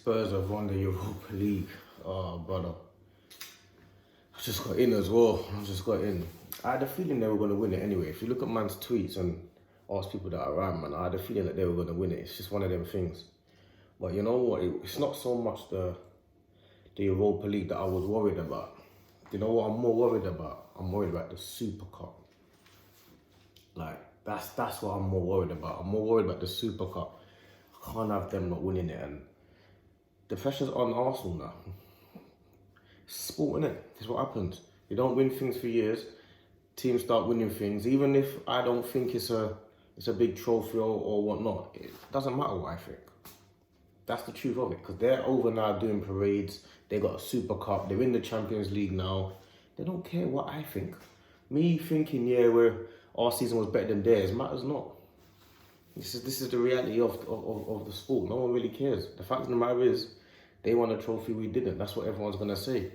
Spurs have won the Europa League. Oh, brother. I just got in as well. I just got in. I had a feeling they were going to win it anyway. If you look at man's tweets and ask people that are around, man, I had a feeling that they were going to win it. It's just one of them things. But you know what? It's not so much the Europa League that I was worried about. You know what I'm more worried about? I'm worried about the Super Cup. Like, that's what I'm more worried about. I'm more worried about the Super Cup. I can't have them not winning it. And the pressure's on Arsenal now. It's sport, innit? It's what happens. You don't win things for years. Teams start winning things. Even if I don't think it's a big trophy or whatnot, it doesn't matter what I think. That's the truth of it. Because they're over now doing parades. They got a Super Cup. They're in the Champions League now. They don't care what I think. Me thinking, yeah, our season was better than theirs matters not. This is the reality of the sport. No one really cares. The fact of the matter is, they won a trophy, we didn't. That's what everyone's gonna say.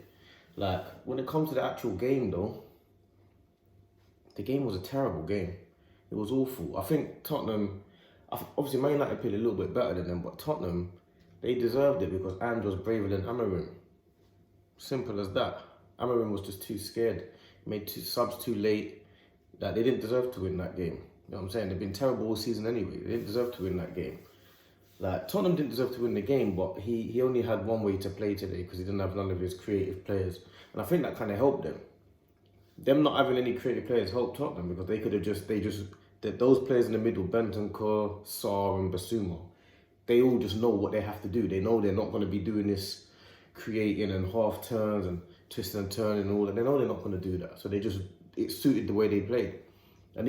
Like, when it comes to the actual game though, the game was a terrible game. It was awful. I think Tottenham, obviously Man United played a little bit better than them, but Tottenham, they deserved it because And was braver than Amarim. Simple as that. Amarim was just too scared. He made 2 subs too late. Like, they didn't deserve to win that game. You know what I'm saying? They've been terrible all season anyway. They didn't deserve to win that game. Like, Tottenham didn't deserve to win the game, but he only had one way to play today because he didn't have none of his creative players. And I think that kind of helped them. Them not having any creative players helped Tottenham because they could have those players in the middle, Bentancur, Sarr and Basuma, they all just know what they have to do. They know they're not going to be doing this creating and half turns and twisting and turning and all that. They know they're not going to do that. So it suited the way they played. And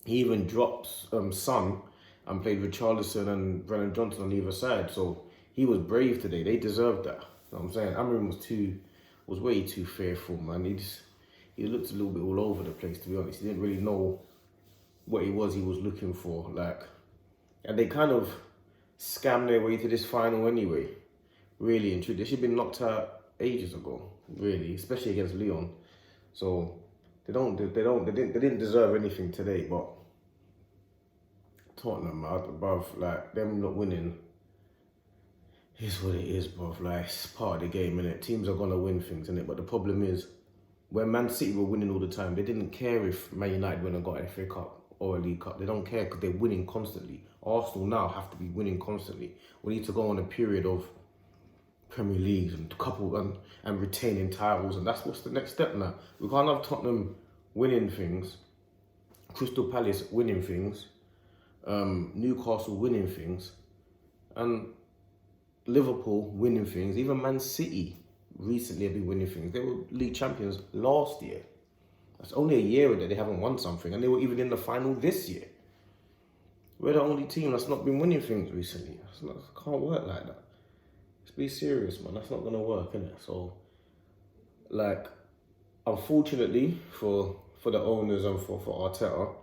he even dropped Son and played Richarlison and Brennan Johnson on either side. So he was brave today. They deserved that. You know what I'm saying? Amarim was way too fearful, man. He looked a little bit all over the place, to be honest. He didn't really know what he was looking for. Like, and they kind of scammed their way to this final anyway. Really and truly. They should have been knocked out ages ago, really, especially against Lyon. So they didn't deserve anything today, but Tottenham, bruv, like, them not winning is what it is, bruv. Like, it's part of the game, innit? Teams are gonna win things, innit? But the problem is, when Man City were winning all the time, they didn't care if Man United went and got an FA Cup or a League Cup. They don't care because they're winning constantly. Arsenal now have to be winning constantly. We need to go on a period of Premier Leagues and retaining titles, and that's what's the next step now. We can't have Tottenham winning things, Crystal Palace winning things, Newcastle winning things, and Liverpool winning things. Even Man City recently have been winning things. They were league champions last year. That's only a year that they haven't won something, and they were even in the final this year. We're the only team that's not been winning things recently. It can't work like that. Let's be serious, man. That's not gonna work, innit? So, like, unfortunately for the owners and for Arteta,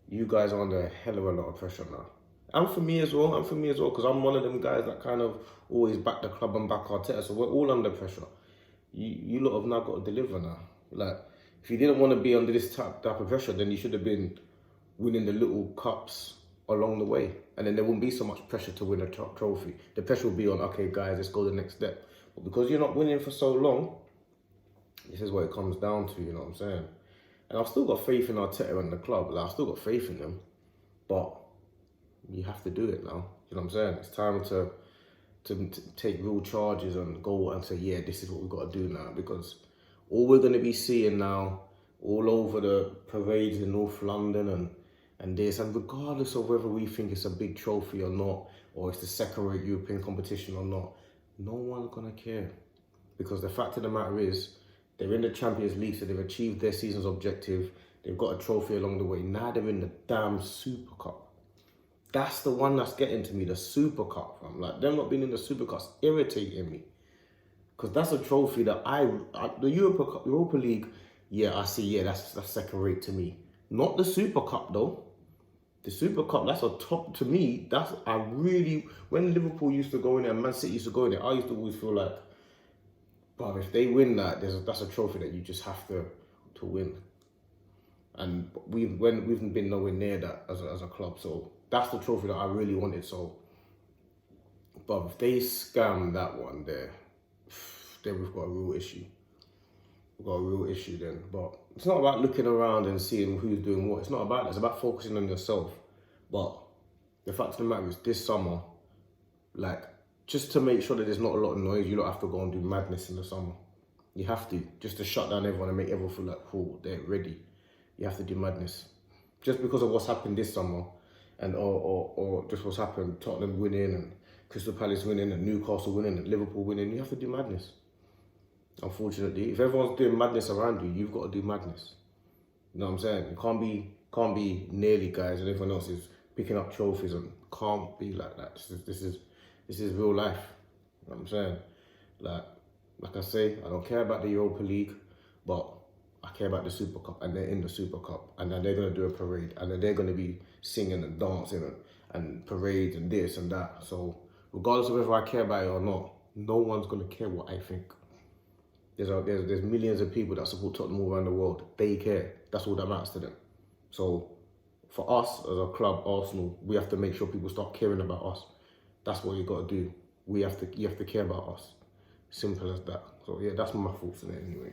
you guys are under a hell of a lot of pressure now. And for me as well, because I'm one of them guys that kind of always back the club and back Arteta, so we're all under pressure. You lot have now got to deliver now. Like, if you didn't want to be under this type of pressure, then you should have been winning the little cups along the way. And then there wouldn't be so much pressure to win a trophy. The pressure will be on, okay, guys, let's go to the next step. But because you're not winning for so long, this is what it comes down to, you know what I'm saying? And I've still got faith in Arteta and the club. Like, I've still got faith in them. But you have to do it now. You know what I'm saying? It's time to take real charges and go and say, yeah, this is what we've got to do now. Because all we're going to be seeing now, all over the parades in North London and this, and regardless of whether we think it's a big trophy or not, or it's the second-rate European competition or not, no one's going to care. Because the fact of the matter is, they're in the Champions League, so they've achieved their season's objective. They've got a trophy along the way. Now they're in the damn Super Cup. That's the one that's getting to me, the Super Cup. I'm like, them not being in the Super Cup's irritating me. Because that's a trophy that the Europa League, yeah, I see, yeah, that's second rate to me. Not the Super Cup though. The Super Cup, that's a top, to me, when Liverpool used to go in there and Man City used to go in there, I used to always feel like, but if they win that, that's a trophy that you just have to win. And we've been nowhere near that as a club, so that's the trophy that I really wanted. So But if they scam that one there, then we've got a real issue. We've got a real issue then. But it's not about looking around and seeing who's doing what. It's not about that. It's about focusing on yourself. But the fact of the matter is, this summer, like, just to make sure that there's not a lot of noise, you don't have to go and do madness in the summer. You have to, just to shut down everyone and make everyone feel like, cool, they're ready. You have to do madness. Just because of what's happened this summer, and or just what's happened, Tottenham winning, and Crystal Palace winning, and Newcastle winning, and Liverpool winning, you have to do madness. Unfortunately, if everyone's doing madness around you, you've got to do madness. You know what I'm saying? You can't be nearly guys and everyone else is picking up trophies, and can't be like that. This is real life. You know what I'm saying? Like I say, I don't care about the Europa League, but I care about the Super Cup, and they're in the Super Cup, and then they're going to do a parade, and then they're going to be singing and dancing and parades and this and that. So regardless of whether I care about it or not, no one's going to care what I think. There's millions of people that support Tottenham all around the world. They care. That's all that matters to them. So for us as a club, Arsenal, we have to make sure people start caring about us. That's what you got to do. You have to care about us. Simple as that. So yeah, that's my thoughts on it anyway.